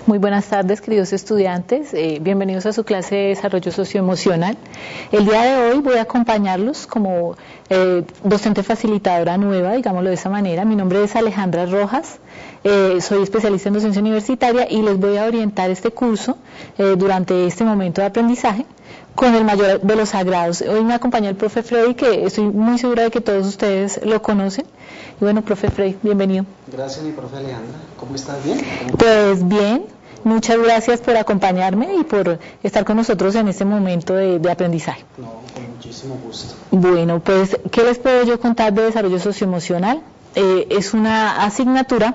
Muy buenas tardes, queridos estudiantes. Bienvenidos a su clase de Desarrollo Socioemocional. El día de hoy voy a acompañarlos como docente facilitadora nueva, digámoslo de esa manera. Mi nombre es Alejandra Rojas, soy especialista en docencia universitaria y les voy a orientar este curso durante este momento de aprendizaje con el mayor de los agrados. Hoy me acompaña el profe Freddy, que estoy muy segura de que todos ustedes lo conocen. Y bueno, profe Freddy, bienvenido. Gracias, mi profe Alejandra. ¿Cómo estás? ¿Bien? Pues bien, muchas gracias por acompañarme y por estar con nosotros en este momento de aprendizaje. No, con muchísimo gusto. Bueno, pues, ¿qué les puedo yo contar de desarrollo socioemocional? Es una asignatura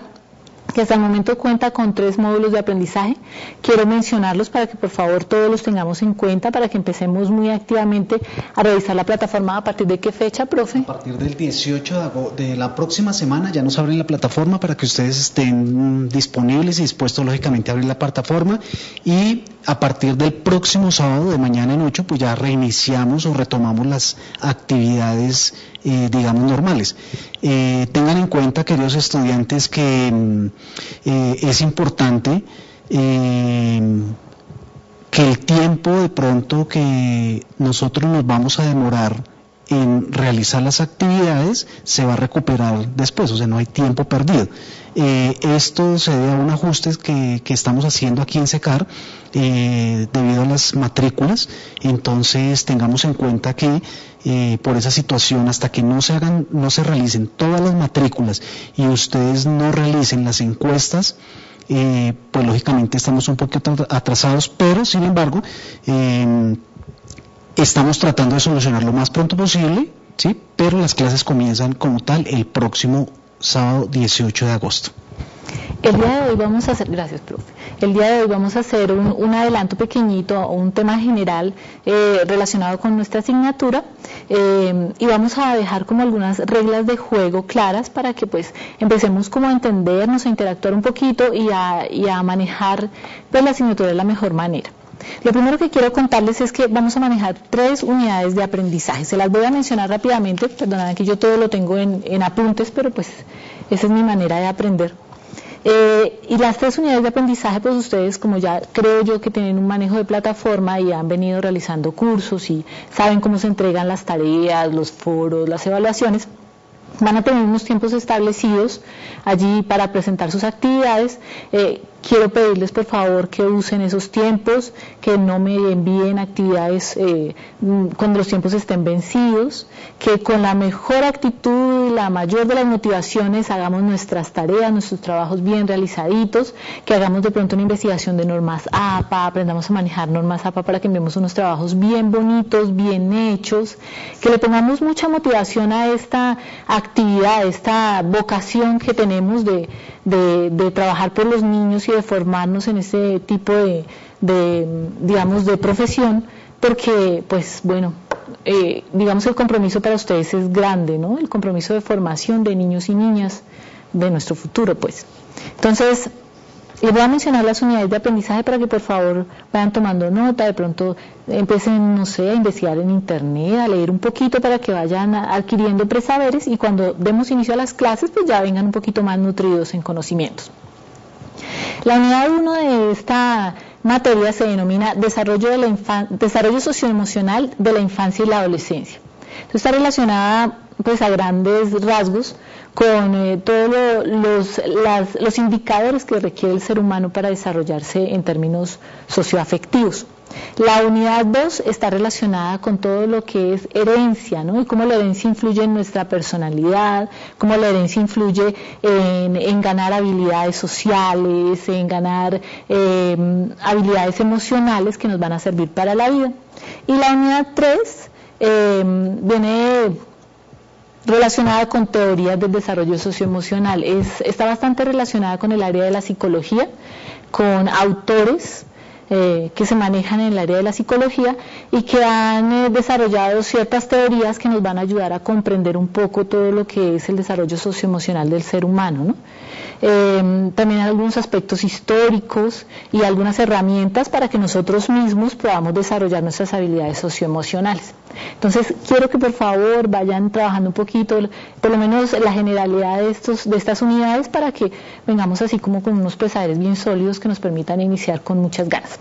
que hasta el momento cuenta con 3 módulos de aprendizaje. Quiero mencionarlos para que por favor todos los tengamos en cuenta, para que empecemos muy activamente a revisar la plataforma. ¿A partir de qué fecha, profe? A partir del 18 de la próxima semana ya nos abren la plataforma para que ustedes estén disponibles y dispuestos lógicamente a abrir la plataforma, y a partir del próximo sábado, de mañana en 8, pues ya reiniciamos o retomamos las actividades digamos normales. Tengan en cuenta, queridos estudiantes, que es importante que el tiempo de pronto que nosotros nos vamos a demorar en realizar las actividades se va a recuperar después, o sea, no hay tiempo perdido. Esto se debe a un ajuste que estamos haciendo aquí en SECAR debido a las matrículas. Entonces tengamos en cuenta que por esa situación, hasta que no se realicen todas las matrículas y ustedes no realicen las encuestas, pues lógicamente estamos un poquito atrasados, pero sin embargo estamos tratando de solucionar lo más pronto posible, ¿sí? Pero las clases comienzan como tal el próximo sábado 18 de agosto. El día de hoy vamos a hacer, gracias profe, el día de hoy vamos a hacer un adelanto pequeñito, un tema general relacionado con nuestra asignatura, y vamos a dejar como algunas reglas de juego claras para que pues empecemos como a entendernos, a interactuar un poquito y a manejar pues la asignatura de la mejor manera. Lo primero que quiero contarles es que vamos a manejar 3 unidades de aprendizaje. Se las voy a mencionar rápidamente, perdonad que yo todo lo tengo en apuntes, pero pues esa es mi manera de aprender. Y las 3 unidades de aprendizaje, pues ustedes, como ya creo yo que tienen un manejo de plataforma y han venido realizando cursos y saben cómo se entregan las tareas, los foros, las evaluaciones, van a tener unos tiempos establecidos allí para presentar sus actividades. Quiero pedirles por favor que usen esos tiempos, que no me envíen actividades cuando los tiempos estén vencidos, que con la mejor actitud y la mayor de las motivaciones hagamos nuestras tareas, nuestros trabajos bien realizaditos, que hagamos de pronto una investigación de normas APA, aprendamos a manejar normas APA para que enviemos unos trabajos bien bonitos, bien hechos, que le pongamos mucha motivación a esta actividad, esta vocación que tenemos de trabajar por los niños y de formarnos en ese tipo digamos, de profesión, porque, pues, bueno, digamos, el compromiso para ustedes es grande, ¿no? El compromiso de formación de niños y niñas de nuestro futuro, pues. Entonces, les voy a mencionar las unidades de aprendizaje para que por favor vayan tomando nota, de pronto empiecen, no sé, a investigar en internet, a leer un poquito para que vayan adquiriendo presaberes y cuando demos inicio a las clases pues ya vengan un poquito más nutridos en conocimientos. La unidad 1 de esta materia se denomina Desarrollo Socioemocional de la Infancia y la Adolescencia. Entonces está relacionada pues a grandes rasgos con todos los indicadores que requiere el ser humano para desarrollarse en términos socioafectivos. La unidad 2 está relacionada con todo lo que es herencia, ¿no? Y cómo la herencia influye en nuestra personalidad, cómo la herencia influye en ganar habilidades sociales, en ganar habilidades emocionales que nos van a servir para la vida. Y la unidad 3 viene relacionada con teorías del desarrollo socioemocional. Está bastante relacionada con el área de la psicología, con autores que se manejan en el área de la psicología y que han desarrollado ciertas teorías que nos van a ayudar a comprender un poco todo lo que es el desarrollo socioemocional del ser humano, ¿no? También algunos aspectos históricos y algunas herramientas para que nosotros mismos podamos desarrollar nuestras habilidades socioemocionales. Entonces, quiero que por favor vayan trabajando un poquito, por lo menos la generalidad de estas unidades, para que vengamos así como con unos pesares bien sólidos que nos permitan iniciar con muchas ganas.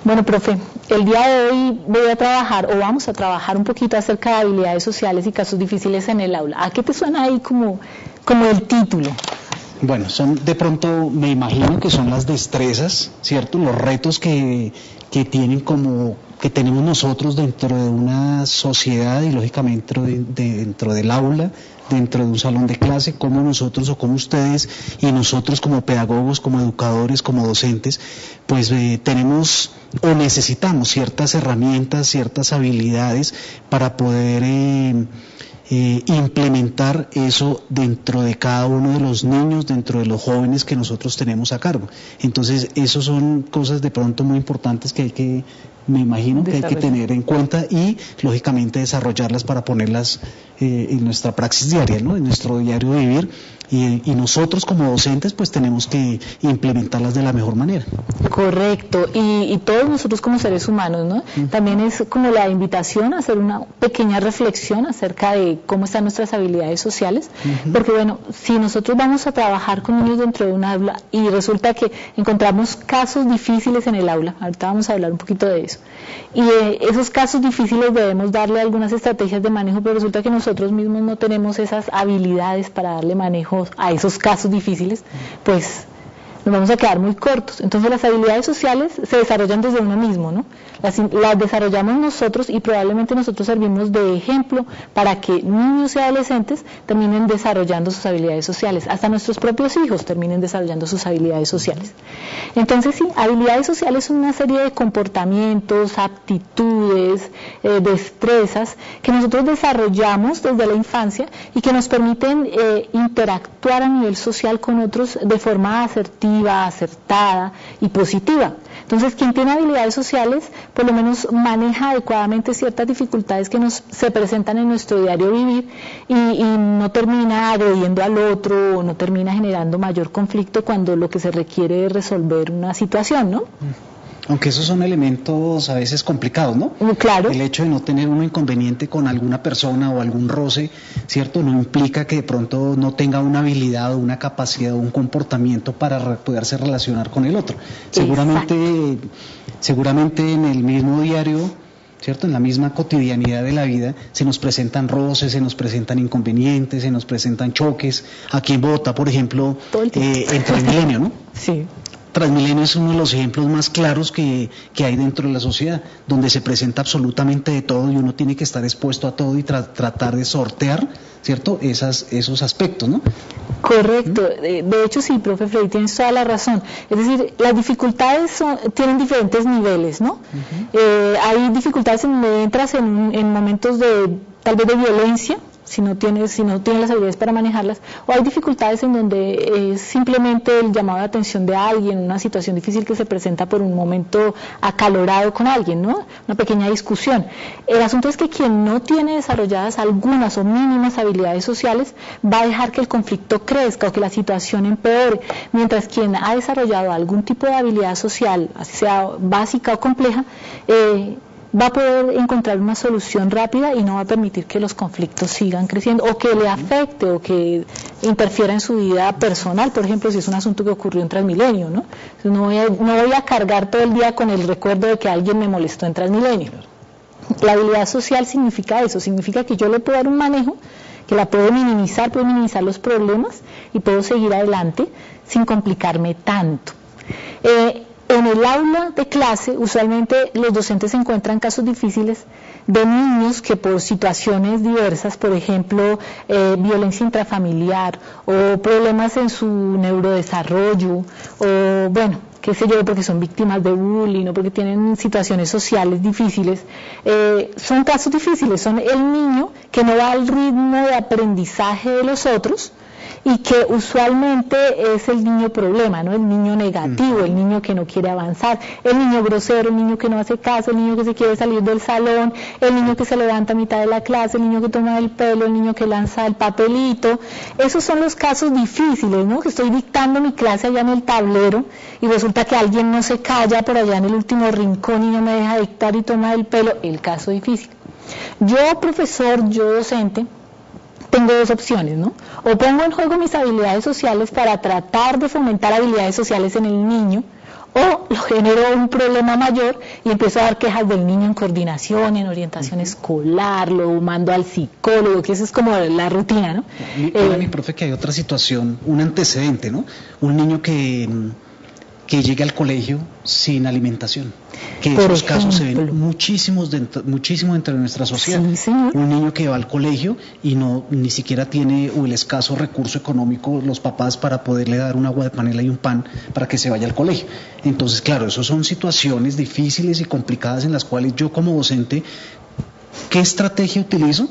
Bueno, profe, el día de hoy vamos a trabajar un poquito acerca de habilidades sociales y casos difíciles en el aula. ¿A qué te suena ahí como el título? Bueno, de pronto me imagino que son las destrezas, ¿cierto? Los retos que tenemos nosotros dentro de una sociedad y lógicamente dentro del aula, dentro de un salón de clase, como nosotros o como ustedes y nosotros como pedagogos, como educadores, como docentes, pues tenemos o necesitamos ciertas herramientas, ciertas habilidades para poder implementar eso dentro de cada uno de los niños, dentro de los jóvenes que nosotros tenemos a cargo. Entonces, eso son cosas de pronto muy importantes que me imagino que hay que tener en cuenta y, lógicamente, desarrollarlas para ponerlas en nuestra praxis diaria, ¿no? En nuestro diario vivir, y nosotros como docentes pues tenemos que implementarlas de la mejor manera. Correcto, y todos nosotros como seres humanos, ¿no? También es como la invitación a hacer una pequeña reflexión acerca de cómo están nuestras habilidades sociales, porque bueno, si nosotros vamos a trabajar con niños dentro de un aula y resulta que encontramos casos difíciles en el aula, ahorita vamos a hablar un poquito de eso, y esos casos difíciles debemos darle algunas estrategias de manejo, pero resulta que nosotros mismos no tenemos esas habilidades para darle manejo a esos casos difíciles, pues nos vamos a quedar muy cortos. Entonces las habilidades sociales se desarrollan desde uno mismo, ¿no? Las desarrollamos nosotros y probablemente nosotros servimos de ejemplo para que niños y adolescentes terminen desarrollando sus habilidades sociales, hasta nuestros propios hijos terminen desarrollando sus habilidades sociales. Entonces sí, habilidades sociales son una serie de comportamientos, aptitudes, destrezas que nosotros desarrollamos desde la infancia y que nos permiten interactuar a nivel social con otros de forma asertiva, acertada y positiva. Entonces, quien tiene habilidades sociales, por lo menos maneja adecuadamente ciertas dificultades que se presentan en nuestro diario vivir y no termina agrediendo al otro o no termina generando mayor conflicto cuando lo que se requiere es resolver una situación, ¿no? Aunque esos son elementos a veces complicados, ¿no? Claro. El hecho de no tener un inconveniente con alguna persona o algún roce, ¿cierto? No implica que de pronto no tenga una habilidad o una capacidad o un comportamiento para poderse relacionar con el otro. Seguramente en el mismo diario, ¿cierto? En la misma cotidianidad de la vida se nos presentan roces, se nos presentan inconvenientes, se nos presentan choques. Aquí en Bogotá, por ejemplo, en Transmilenio, ¿no? Sí. Transmilenio es uno de los ejemplos más claros que hay dentro de la sociedad, donde se presenta absolutamente de todo y uno tiene que estar expuesto a todo y tratar de sortear, ¿cierto?, esos aspectos, ¿no? Correcto. De hecho, sí, profe Freddy, tienes toda la razón. Es decir, las dificultades tienen diferentes niveles, ¿no? Hay dificultades en donde entras en momentos tal vez de violencia, si no tienes las habilidades para manejarlas, o hay dificultades en donde es simplemente el llamado de atención de alguien, una situación difícil que se presenta por un momento acalorado con alguien, ¿no? Una pequeña discusión. El asunto es que quien no tiene desarrolladas algunas o mínimas habilidades sociales va a dejar que el conflicto crezca o que la situación empeore, mientras quien ha desarrollado algún tipo de habilidad social, así sea básica o compleja, va a poder encontrar una solución rápida y no va a permitir que los conflictos sigan creciendo o que le afecte o que interfiera en su vida personal, por ejemplo, si es un asunto que ocurrió en Transmilenio, ¿no? No voy a cargar todo el día con el recuerdo de que alguien me molestó en Transmilenio. La habilidad social significa eso, significa que yo le puedo dar un manejo, que la puedo minimizar los problemas y puedo seguir adelante sin complicarme tanto. En el aula de clase, usualmente los docentes encuentran casos difíciles de niños que por situaciones diversas, por ejemplo, violencia intrafamiliar o problemas en su neurodesarrollo, o bueno, qué sé yo, porque son víctimas de bullying o porque tienen situaciones sociales difíciles, son casos difíciles, son el niño que no va al ritmo de aprendizaje de los otros y que usualmente es el niño problema, ¿no? El niño negativo, el niño que no quiere avanzar, el niño grosero, el niño que no hace caso, el niño que se quiere salir del salón, el niño que se levanta a mitad de la clase, el niño que toma el pelo, el niño que lanza el papelito. Esos son los casos difíciles, ¿no? Que estoy dictando mi clase allá en el tablero y resulta que alguien no se calla por allá en el último rincón y no me deja dictar y toma el pelo. El caso difícil. Yo, profesor, yo docente, tengo dos opciones, ¿no? O pongo en juego mis habilidades sociales para tratar de fomentar habilidades sociales en el niño, o lo genero un problema mayor y empiezo a dar quejas del niño en coordinación, en orientación escolar, lo mando al psicólogo, que eso es como la rutina, ¿no? Mi profe, que hay otra situación, un antecedente, ¿no? Un niño que llegue al colegio sin alimentación, que esos casos se ven muchísimo dentro de nuestra sociedad. Sí, un niño que va al colegio y ni siquiera tiene el escaso recurso económico los papás para poderle dar un agua de panela y un pan para que se vaya al colegio. Entonces, claro, eso son situaciones difíciles y complicadas en las cuales yo como docente, ¿qué estrategia utilizo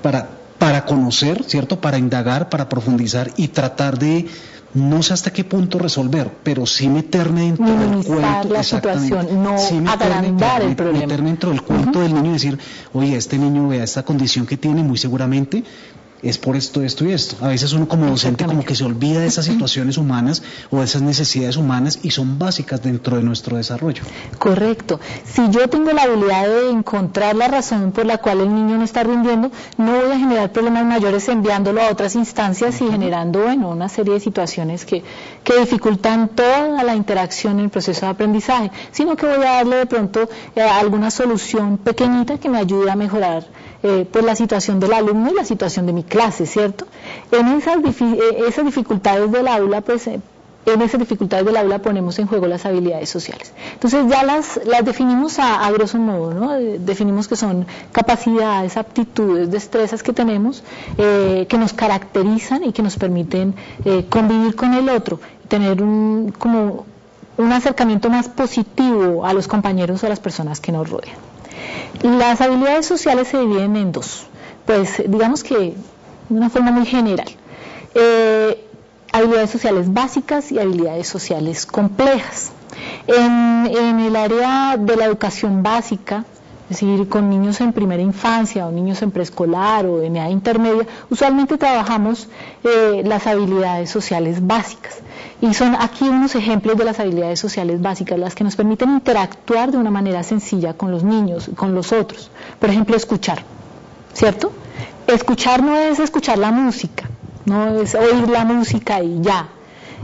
para conocer, ¿cierto? Para indagar, para profundizar y tratar de, no sé hasta qué punto resolver, pero sí meterme dentro del cuento, la situación, no sí agrandar el problema. Meterme dentro del cuento del niño y decir, oye, este niño, vea esta condición que tiene, muy seguramente es por esto, esto y esto. A veces uno como docente como que se olvida de esas situaciones humanas o de esas necesidades humanas y son básicas dentro de nuestro desarrollo. Correcto. Si yo tengo la habilidad de encontrar la razón por la cual el niño no está rindiendo, no voy a generar problemas mayores enviándolo a otras instancias y generando, una serie de situaciones que dificultan toda la interacción en el proceso de aprendizaje, sino que voy a darle de pronto alguna solución pequeñita que me ayude a mejorar pues la situación del alumno y la situación de mi clase, ¿cierto? En esas dificultades del aula, pues en esas dificultades del aula ponemos en juego las habilidades sociales. Entonces ya las definimos a grosso modo, ¿no? Definimos que son capacidades, aptitudes, destrezas que tenemos, que nos caracterizan y que nos permiten convivir con el otro, tener como un acercamiento más positivo a los compañeros o a las personas que nos rodean. Las habilidades sociales se dividen en dos, pues digamos que de una forma muy general. Habilidades sociales básicas y habilidades sociales complejas. En el área de la educación básica, es decir, con niños en primera infancia o niños en preescolar o en edad intermedia, usualmente trabajamos las habilidades sociales básicas. Y son aquí unos ejemplos de las habilidades sociales básicas, las que nos permiten interactuar de una manera sencilla con los niños, con los otros. Por ejemplo, escuchar, ¿cierto? Escuchar no es escuchar la música, no es oír la música y ya.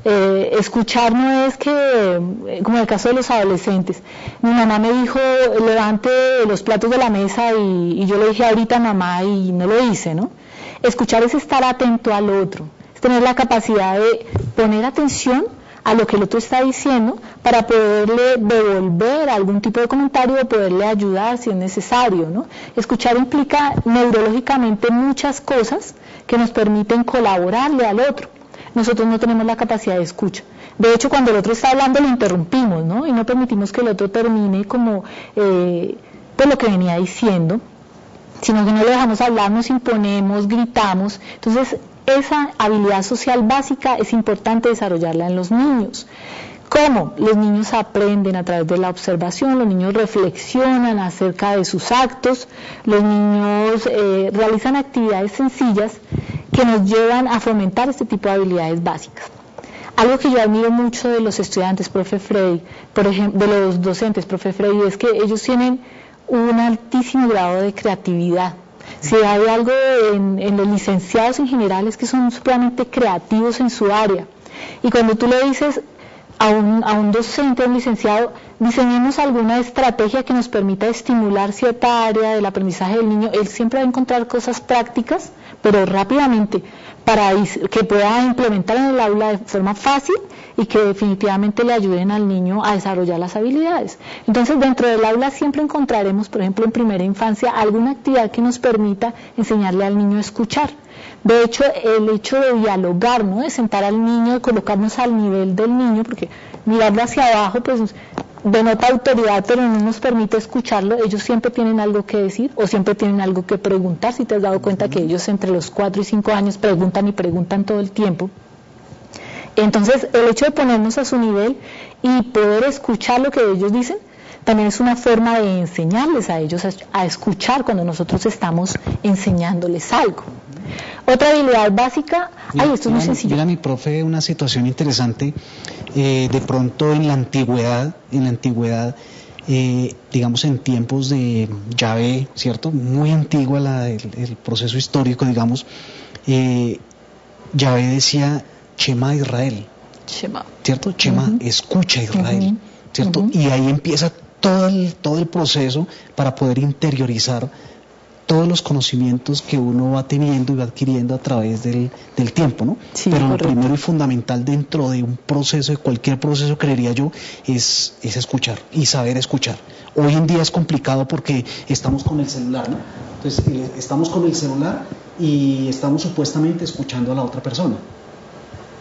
Escuchar no es que, como en el caso de los adolescentes, mi mamá me dijo, levante los platos de la mesa y yo le dije ahorita mamá y no lo hice, ¿no? Escuchar es estar atento al otro, es tener la capacidad de poner atención a lo que el otro está diciendo para poderle devolver algún tipo de comentario o poderle ayudar si es necesario, ¿no? Escuchar implica neurológicamente muchas cosas que nos permiten colaborarle al otro. Nosotros no tenemos la capacidad de escucha. De hecho, cuando el otro está hablando lo interrumpimos, ¿no? Y no permitimos que el otro termine como pues lo que venía diciendo, sino que no le dejamos hablar, nos imponemos, gritamos. Entonces, esa habilidad social básica es importante desarrollarla en los niños. ¿Cómo? Los niños aprenden a través de la observación, los niños reflexionan acerca de sus actos, los niños realizan actividades sencillas que nos llevan a fomentar este tipo de habilidades básicas. Algo que yo admiro mucho de los estudiantes, profe Freddy, por ejemplo, de los docentes, profe Freddy, es que ellos tienen un altísimo grado de creatividad. Si hay algo en los licenciados en general es que son supremamente creativos en su área. Y cuando tú le dices a un docente, a un licenciado, diseñemos alguna estrategia que nos permita estimular cierta área del aprendizaje del niño, él siempre va a encontrar cosas prácticas, pero rápidamente, para que pueda implementar en el aula de forma fácil y que definitivamente le ayuden al niño a desarrollar las habilidades. Entonces, dentro del aula siempre encontraremos, por ejemplo, en primera infancia, alguna actividad que nos permita enseñarle al niño a escuchar. De hecho, el hecho de dialogar, ¿no? De sentar al niño, de colocarnos al nivel del niño, porque mirarlo hacia abajo, pues denota autoridad, pero no nos permite escucharlo. Ellos siempre tienen algo que decir o siempre tienen algo que preguntar. Si te has dado cuenta que ellos entre los 4 y 5 años preguntan y preguntan todo el tiempo. Entonces, el hecho de ponernos a su nivel y poder escuchar lo que ellos dicen, también es una forma de enseñarles a ellos a escuchar cuando nosotros estamos enseñándoles algo. Otra habilidad básica, esto es muy sencillo. Mira, mi profe, una situación interesante, de pronto en la antigüedad, digamos en tiempos de Yahvé, ¿cierto? Muy antigua el proceso histórico, digamos, Yahvé decía, Shema Israel, ¿cierto? Shema, escucha Israel, ¿cierto? Y ahí empieza todo el proceso para poder interiorizar todos los conocimientos que uno va teniendo y va adquiriendo a través del tiempo, ¿no? Sí, pero correcto. Lo primero y fundamental dentro de un proceso, de cualquier proceso, creería yo, es escuchar y saber escuchar. Hoy en día es complicado porque estamos con el celular, ¿no? Entonces, estamos con el celular y estamos supuestamente escuchando a la otra persona,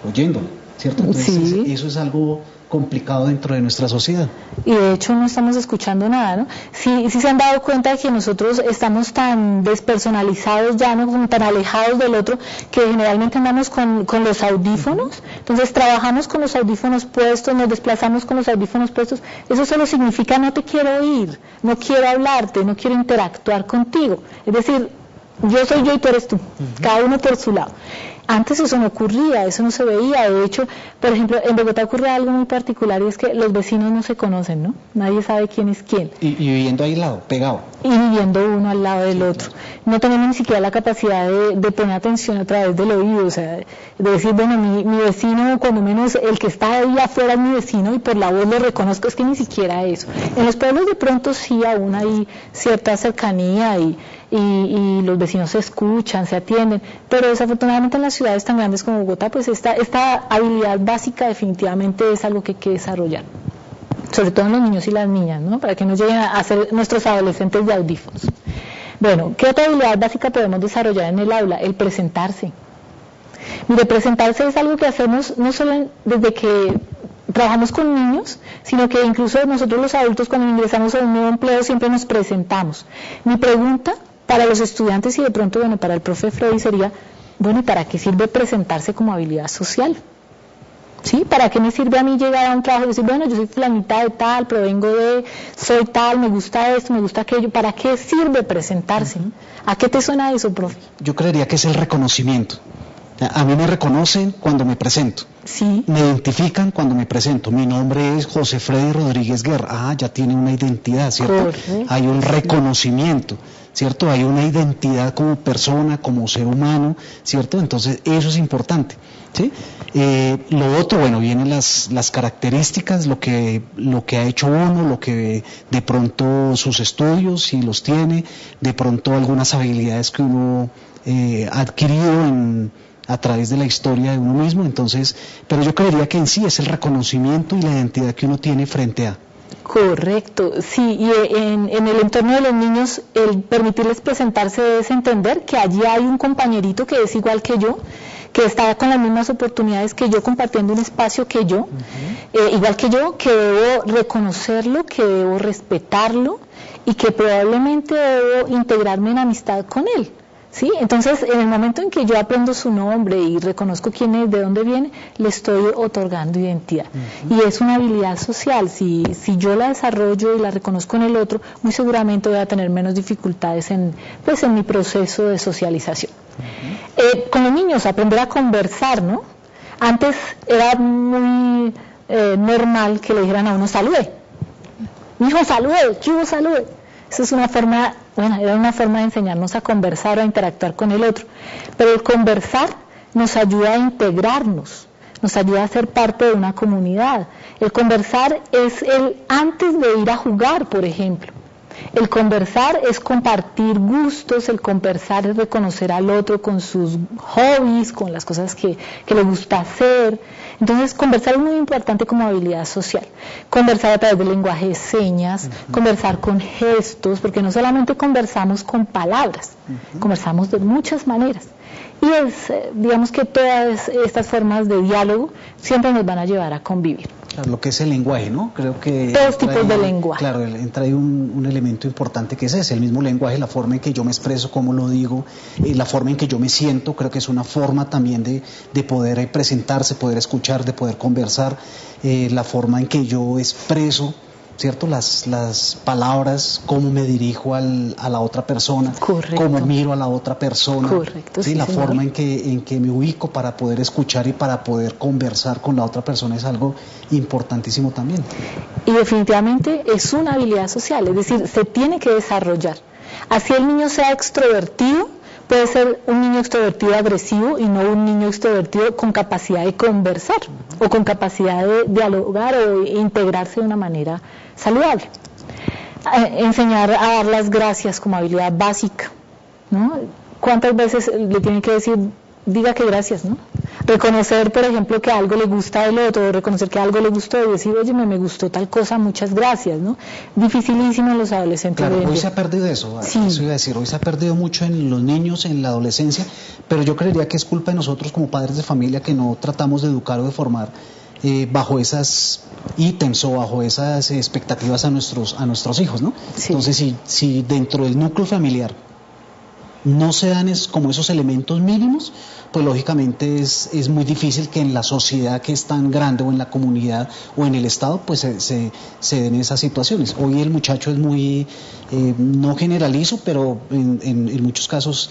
oyéndola, ¿cierto? Entonces, sí. Eso es algo complicado dentro de nuestra sociedad. Y de hecho no estamos escuchando nada, ¿no? Sí se han dado cuenta de que nosotros estamos tan despersonalizados ya, ¿no? Como tan alejados del otro, que generalmente andamos con los audífonos. Entonces trabajamos con los audífonos puestos, nos desplazamos con los audífonos puestos. Eso solo significa no te quiero oír, no quiero hablarte, no quiero interactuar contigo. Es decir, yo soy yo y tú eres tú, cada uno por su lado. Antes eso no ocurría, eso no se veía. De hecho, por ejemplo, en Bogotá ocurre algo muy particular y es que los vecinos no se conocen, ¿no? Nadie sabe quién es quién. Y viviendo aislado, pegado. Y viviendo uno al lado del otro. No tenemos ni siquiera la capacidad de poner atención a través del oído, o sea, de decir, bueno, mi vecino, cuando menos el que está ahí afuera es mi vecino y por la voz lo reconozco, es que ni siquiera eso. En los pueblos de pronto sí aún hay cierta cercanía y los vecinos se escuchan, se atienden, pero desafortunadamente en las ciudades tan grandes como Bogotá, pues esta habilidad básica definitivamente es algo que hay que desarrollar, sobre todo en los niños y las niñas, ¿no? Para que no lleguen a ser nuestros adolescentes de audífonos. Bueno, ¿qué otra habilidad básica podemos desarrollar en el aula? El presentarse. Mire, presentarse es algo que hacemos no solo desde que trabajamos con niños, sino que incluso nosotros los adultos cuando ingresamos a un nuevo empleo siempre nos presentamos. Mi pregunta para los estudiantes y de pronto, bueno, para el profe Freddy sería, bueno, ¿y para qué sirve presentarse como habilidad social? ¿Sí? ¿Para qué me sirve a mí llegar a un trabajo y decir, bueno, yo soy fulanita de tal, provengo de, soy tal, me gusta esto, me gusta aquello? ¿Para qué sirve presentarse? ¿A qué te suena eso, profe? Yo creería que es el reconocimiento. A mí me reconocen cuando me presento. Sí. Me identifican cuando me presento. Mi nombre es José Freddy Rodríguez Guerra. Ah, ya tiene una identidad, ¿cierto? Correcto. Hay un reconocimiento, ¿cierto? Hay una identidad como persona, como ser humano, ¿cierto? Entonces, eso es importante, ¿sí? Lo otro, bueno, vienen las características, lo que ha hecho uno, lo que de pronto sus estudios, si los tiene, de pronto algunas habilidades que uno ha adquirido a través de la historia de uno mismo. Entonces, pero yo creería que en sí es el reconocimiento y la identidad que uno tiene frente a. Correcto, sí, y en el entorno de los niños, el permitirles presentarse es entender que allí hay un compañerito que es igual que yo, que está con las mismas oportunidades que yo, compartiendo un espacio que yo, igual que yo, que debo reconocerlo, que debo respetarlo y que probablemente debo integrarme en amistad con él. ¿Sí? Entonces, en el momento en que yo aprendo su nombre y reconozco quién es, de dónde viene, le estoy otorgando identidad. Y es una habilidad social. Si yo la desarrollo y la reconozco en el otro, muy seguramente voy a tener menos dificultades en mi proceso de socialización. Con los niños, aprender a conversar, ¿no? Antes era muy normal que le dijeran a uno, salude. Hijo, salude, ¿qué hubo, salude? Esa es una forma, era una forma de enseñarnos a conversar o a interactuar con el otro. Pero el conversar nos ayuda a integrarnos, nos ayuda a ser parte de una comunidad. El conversar es antes de ir a jugar, por ejemplo. El conversar es compartir gustos, el conversar es reconocer al otro con sus hobbies, con las cosas que le gusta hacer. Entonces, conversar es muy importante como habilidad social. Conversar a través del lenguaje de señas, conversar con gestos, porque no solamente conversamos con palabras, conversamos de muchas maneras. Y digamos que todas estas formas de diálogo siempre nos van a llevar a convivir. Claro, lo que es el lenguaje, ¿no? Creo que todos tipos de lenguaje. Claro, entra ahí un elemento importante que es ese, el mismo lenguaje, la forma en que yo me expreso, cómo lo digo, la forma en que yo me siento, creo que es una forma también de poder presentarse, poder escuchar, de poder conversar, la forma en que yo expreso, ¿cierto? Las palabras, cómo me dirijo a la otra persona, correcto, cómo miro a la otra persona, correcto, ¿sí? La forma en que me ubico para poder escuchar y para poder conversar con la otra persona es algo importantísimo también. Y definitivamente es una habilidad social, es decir, se tiene que desarrollar. Así el niño sea extrovertido, puede ser un niño extrovertido agresivo y no un niño extrovertido con capacidad de conversar o con capacidad de dialogar o integrarse de una manera saludable. Enseñar a dar las gracias como habilidad básica, ¿no? ¿Cuántas veces le tienen que decir, diga que gracias, ¿no? Reconocer, por ejemplo, que algo le gusta del otro, reconocer que algo le gustó y decir, oye, me gustó tal cosa, muchas gracias, ¿no? Dificilísimo en los adolescentes. Claro, hoy se ha perdido eso, sí. Eso iba a decir, hoy se ha perdido mucho en los niños, en la adolescencia, pero yo creería que es culpa de nosotros como padres de familia que no tratamos de educar o de formar bajo esas ítems o bajo esas expectativas a nuestros hijos, ¿no? Sí. Entonces, si dentro del núcleo familiar no se dan como esos elementos mínimos, pues lógicamente es muy difícil que en la sociedad que es tan grande o en la comunidad o en el Estado pues se den esas situaciones. Hoy el muchacho es muy, no generalizo, pero en muchos casos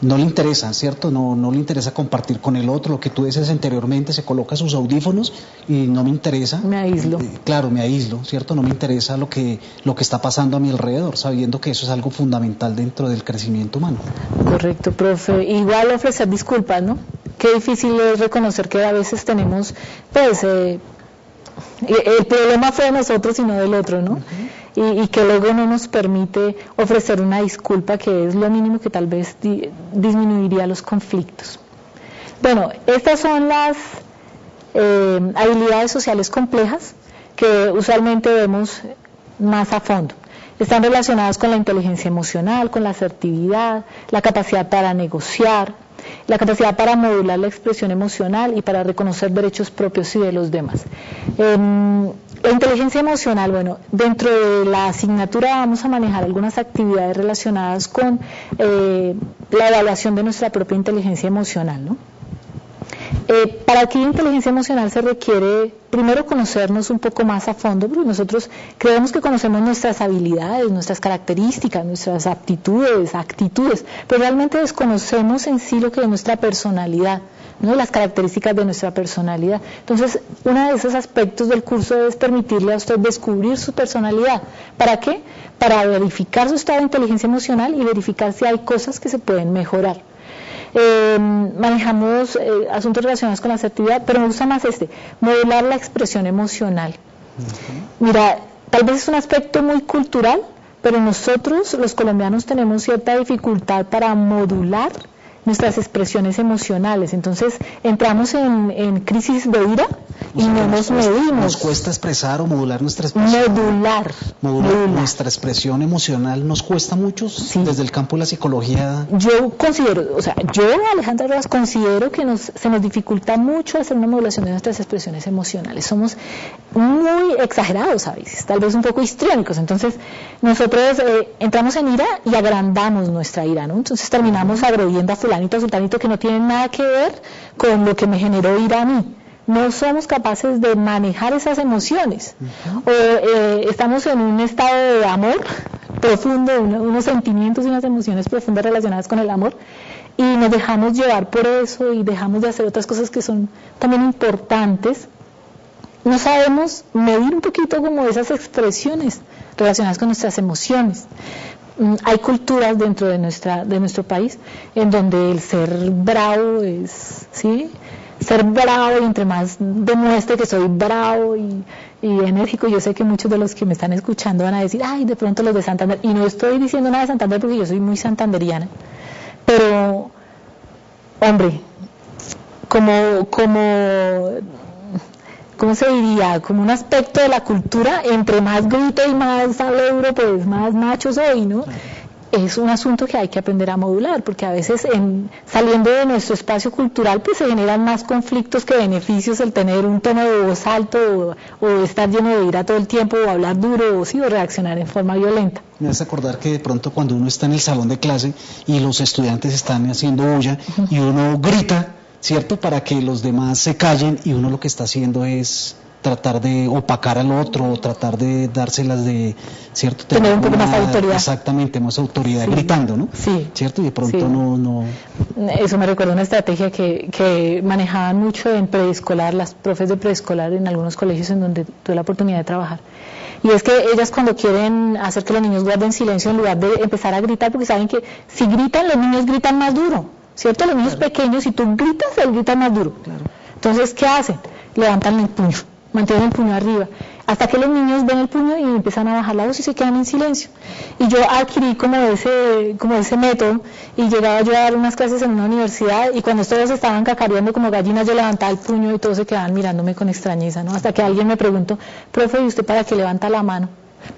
no le interesa, ¿cierto? No le interesa compartir con el otro, lo que tú dices anteriormente, se coloca sus audífonos y no me interesa. Me aíslo. Claro, me aíslo, ¿cierto? No me interesa lo que está pasando a mi alrededor, sabiendo que eso es algo fundamental dentro del crecimiento humano. Correcto, profe. Igual ofrecer disculpas, ¿no? Qué difícil es reconocer que a veces tenemos, pues, el problema fue de nosotros y no del otro, ¿no? Y que luego no nos permite ofrecer una disculpa, que es lo mínimo que tal vez disminuiría los conflictos. Bueno, estas son las habilidades sociales complejas que usualmente vemos más a fondo. Están relacionadas con la inteligencia emocional, con la asertividad, la capacidad para negociar, la capacidad para modular la expresión emocional y para reconocer derechos propios y de los demás. La inteligencia emocional, bueno, dentro de la asignatura vamos a manejar algunas actividades relacionadas con la evaluación de nuestra propia inteligencia emocional, ¿no? Para adquirir inteligencia emocional se requiere primero conocernos un poco más a fondo, porque nosotros creemos que conocemos nuestras habilidades, nuestras características, nuestras aptitudes, actitudes, pero realmente desconocemos en sí lo que es nuestra personalidad, ¿no? Las características de nuestra personalidad. Entonces, uno de esos aspectos del curso es permitirle a usted descubrir su personalidad. ¿Para qué? Para verificar su estado de inteligencia emocional y verificar si hay cosas que se pueden mejorar. Manejamos asuntos relacionados con la asertividad, pero me gusta más modular la expresión emocional. Mira, tal vez es un aspecto muy cultural, pero nosotros los colombianos tenemos cierta dificultad para modular nuestras expresiones emocionales. Entonces entramos en crisis de ira y no nos medimos. Nos cuesta expresar o modular nuestra expresión. Modular. Nuestra expresión emocional nos cuesta mucho, sí. Desde el campo de la psicología. Yo considero, Alejandra Rojas, considero que se nos dificulta mucho hacer una modulación de nuestras expresiones emocionales. Somos muy exagerados a veces, tal vez un poco histriónicos. Entonces nosotros entramos en ira y agrandamos nuestra ira, ¿no? Entonces terminamos agrediendo a fulanito, sultanito, que no tienen nada que ver con lo que me generó ira a mí. No somos capaces de manejar esas emociones. O estamos en un estado de amor profundo, unos sentimientos y unas emociones profundas relacionadas con el amor, y nos dejamos llevar por eso y dejamos de hacer otras cosas que son también importantes. No sabemos medir un poquito como esas expresiones relacionadas con nuestras emociones. Hay culturas dentro de nuestro país en donde el ser bravo es, ¿sí? Ser bravo, y entre más demuestre que soy bravo y enérgico, yo sé que muchos de los que me están escuchando van a decir, ay, de pronto los de Santander, y no estoy diciendo nada de Santander porque yo soy muy santanderiana, pero, hombre, ¿cómo se diría? Como un aspecto de la cultura, entre más grito y más hablo duro, pues más macho soy, ¿no? es un asunto que hay que aprender a modular, porque a veces saliendo de nuestro espacio cultural pues se generan más conflictos que beneficios el tener un tono de voz alto o estar lleno de ira todo el tiempo o hablar duro o reaccionar en forma violenta. Me hace acordar que de pronto cuando uno está en el salón de clase y los estudiantes están haciendo bulla y uno grita, ¿cierto?, para que los demás se callen, y uno lo que está haciendo es tratar de opacar al otro, o tratar de dárselas de, ¿cierto? Tener un poco más autoridad. Exactamente, más autoridad, sí, gritando, ¿no? Sí. ¿Cierto? Y de pronto sí. no... Eso me recuerda una estrategia que manejaban mucho en preescolar, las profes de preescolar en algunos colegios en donde tuve la oportunidad de trabajar. Y es que ellas cuando quieren hacer que los niños guarden silencio, en lugar de empezar a gritar, porque saben que si gritan, los niños gritan más duro, ¿cierto? Los niños pequeños, si tú gritas, ellos gritan más duro. Claro. Entonces, ¿qué hacen? Levantan el puño, mantienen el puño arriba, hasta que los niños ven el puño y empiezan a bajar la voz y se quedan en silencio. Y yo adquirí como ese método, y llegaba yo a dar unas clases en una universidad, y cuando todos estaban cacareando como gallinas, yo levantaba el puño y todos se quedaban mirándome con extrañeza, ¿no? Hasta que alguien me preguntó: profe, ¿y usted para qué levanta la mano?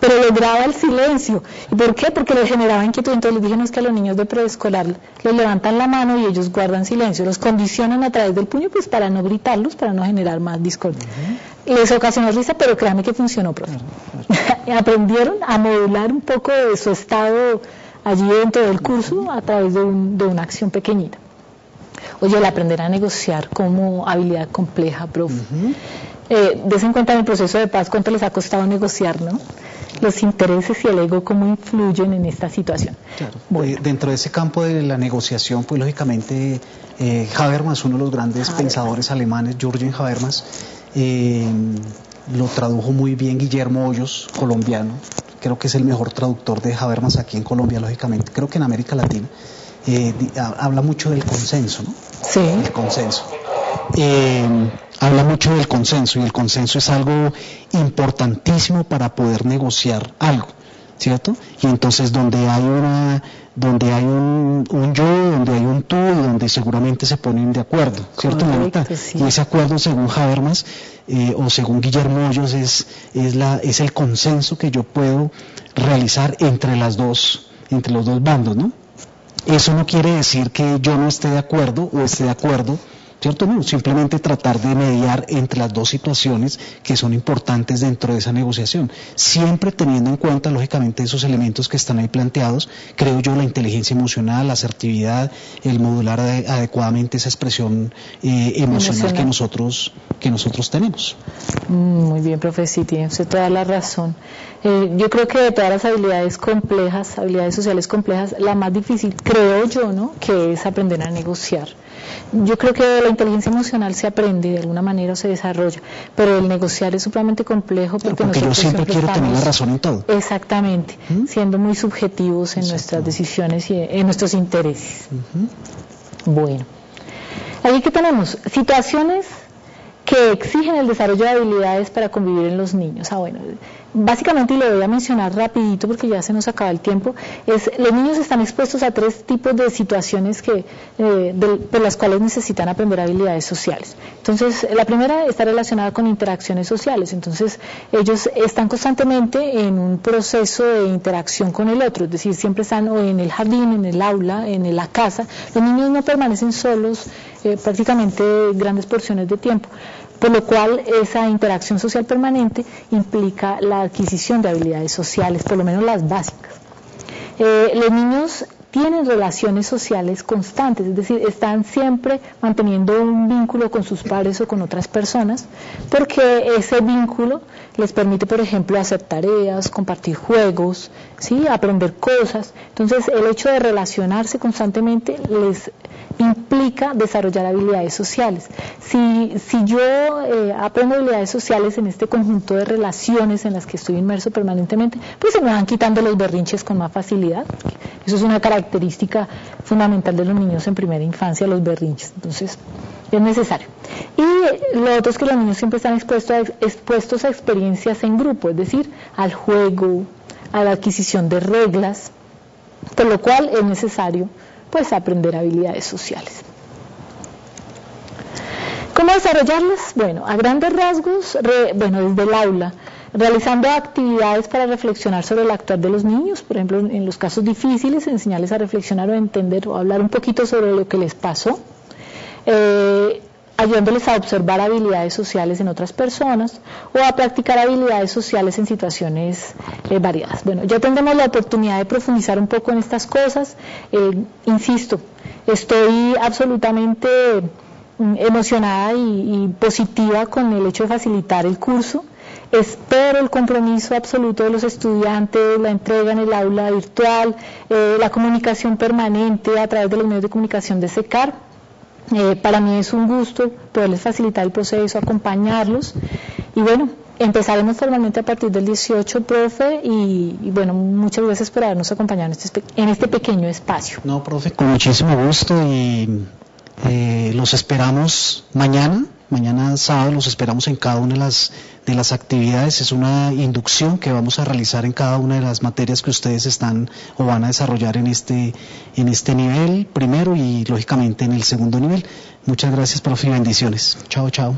Pero lograba el silencio. ¿Y por qué? Porque les generaba inquietud. Entonces les dije: no, es que a los niños de preescolar les levantan la mano y ellos guardan silencio, los condicionan a través del puño, pues para no gritarlos, para no generar más discordia. Les ocasionó risa, pero créanme que funcionó, profe. Aprendieron a modular un poco de su estado allí dentro del curso a través de una acción pequeñita. Oye, el aprender a negociar como habilidad compleja, profe. Des en cuenta en el proceso de paz cuánto les ha costado negociar, ¿no? Los intereses y el ego, cómo influyen en esta situación. Claro. Bueno. Dentro de ese campo de la negociación, pues lógicamente Habermas, uno de los grandes pensadores alemanes, Jürgen Habermas, lo tradujo muy bien Guillermo Hoyos, colombiano. Creo que es el mejor traductor de Habermas aquí en Colombia, lógicamente. Creo que en América Latina. Habla mucho del consenso, ¿no? Sí. El consenso. Habla mucho del consenso, y el consenso es algo importantísimo para poder negociar algo, ¿cierto? Y entonces donde hay un yo, donde hay un tú, y donde seguramente se ponen de acuerdo, ¿cierto? Correcto, sí. Y ese acuerdo, según Habermas o según Guillermo Hoyos, es el consenso que yo puedo realizar entre los dos bandos, ¿no? Eso no quiere decir que yo no esté de acuerdo o esté de acuerdo, ¿cierto? No, simplemente tratar de mediar entre las dos situaciones que son importantes dentro de esa negociación, siempre teniendo en cuenta lógicamente esos elementos que están ahí planteados. Creo yo, la inteligencia emocional, la asertividad, el modular adecuadamente esa expresión emocional que nosotros tenemos. Muy bien, profe, sí, tiene usted toda la razón. Yo creo que de todas las habilidades sociales complejas, la más difícil, creo yo, ¿no?, que es aprender a negociar. Yo creo que la inteligencia emocional se aprende de alguna manera o se desarrolla, pero el negociar es supremamente complejo porque yo siempre quiero tener la razón en todo. Exactamente, siendo muy subjetivos en nuestras decisiones y en nuestros intereses. Bueno, aquí que tenemos situaciones que exigen el desarrollo de habilidades para convivir en los niños. Bueno, básicamente, y lo voy a mencionar rapidito porque ya se nos acaba el tiempo, los niños están expuestos a 3 tipos de situaciones por las cuales necesitan aprender habilidades sociales. Entonces, la primera está relacionada con interacciones sociales. Entonces, ellos están constantemente en un proceso de interacción con el otro, es decir, siempre están o en el jardín, en el aula, en la casa. Los niños no permanecen solos prácticamente grandes porciones de tiempo, por lo cual esa interacción social permanente implica la adquisición de habilidades sociales, por lo menos las básicas. Los niños tienen relaciones sociales constantes, es decir, están siempre manteniendo un vínculo con sus padres o con otras personas, porque ese vínculo les permite, por ejemplo, hacer tareas, compartir juegos, ¿sí?, aprender cosas. Entonces, el hecho de relacionarse constantemente les implica desarrollar habilidades sociales. Si yo aprendo habilidades sociales en este conjunto de relaciones en las que estoy inmerso permanentemente, pues se me van quitando los berrinches con más facilidad. Eso es una característica fundamental de los niños en primera infancia, los berrinches. Entonces, es necesario. Y lo otro es que los niños siempre están expuestos a experiencias en grupo, es decir, al juego, a la adquisición de reglas, por lo cual es necesario pues aprender habilidades sociales. ¿Cómo desarrollarlas? Bueno, a grandes rasgos, desde el aula, realizando actividades para reflexionar sobre el actuar de los niños, por ejemplo, en los casos difíciles, enseñarles a reflexionar o a entender o a hablar un poquito sobre lo que les pasó, ayudándoles a observar habilidades sociales en otras personas o a practicar habilidades sociales en situaciones variadas. Bueno, ya tendremos la oportunidad de profundizar un poco en estas cosas. Insisto, estoy absolutamente emocionada y positiva con el hecho de facilitar el curso. Espero el compromiso absoluto de los estudiantes, la entrega en el aula virtual, la comunicación permanente a través de los medios de comunicación de SECAR. Para mí es un gusto poderles facilitar el proceso, acompañarlos y bueno, empezaremos formalmente a partir del 18, profe, y bueno, muchas gracias por habernos acompañado en este pequeño espacio. No, profe, con muchísimo gusto y los esperamos mañana sábado, los esperamos en cada una de las actividades. Es una inducción que vamos a realizar en cada una de las materias que ustedes están o van a desarrollar en este nivel primero y lógicamente en el segundo nivel. Muchas gracias, profe, y bendiciones. Chao, chao.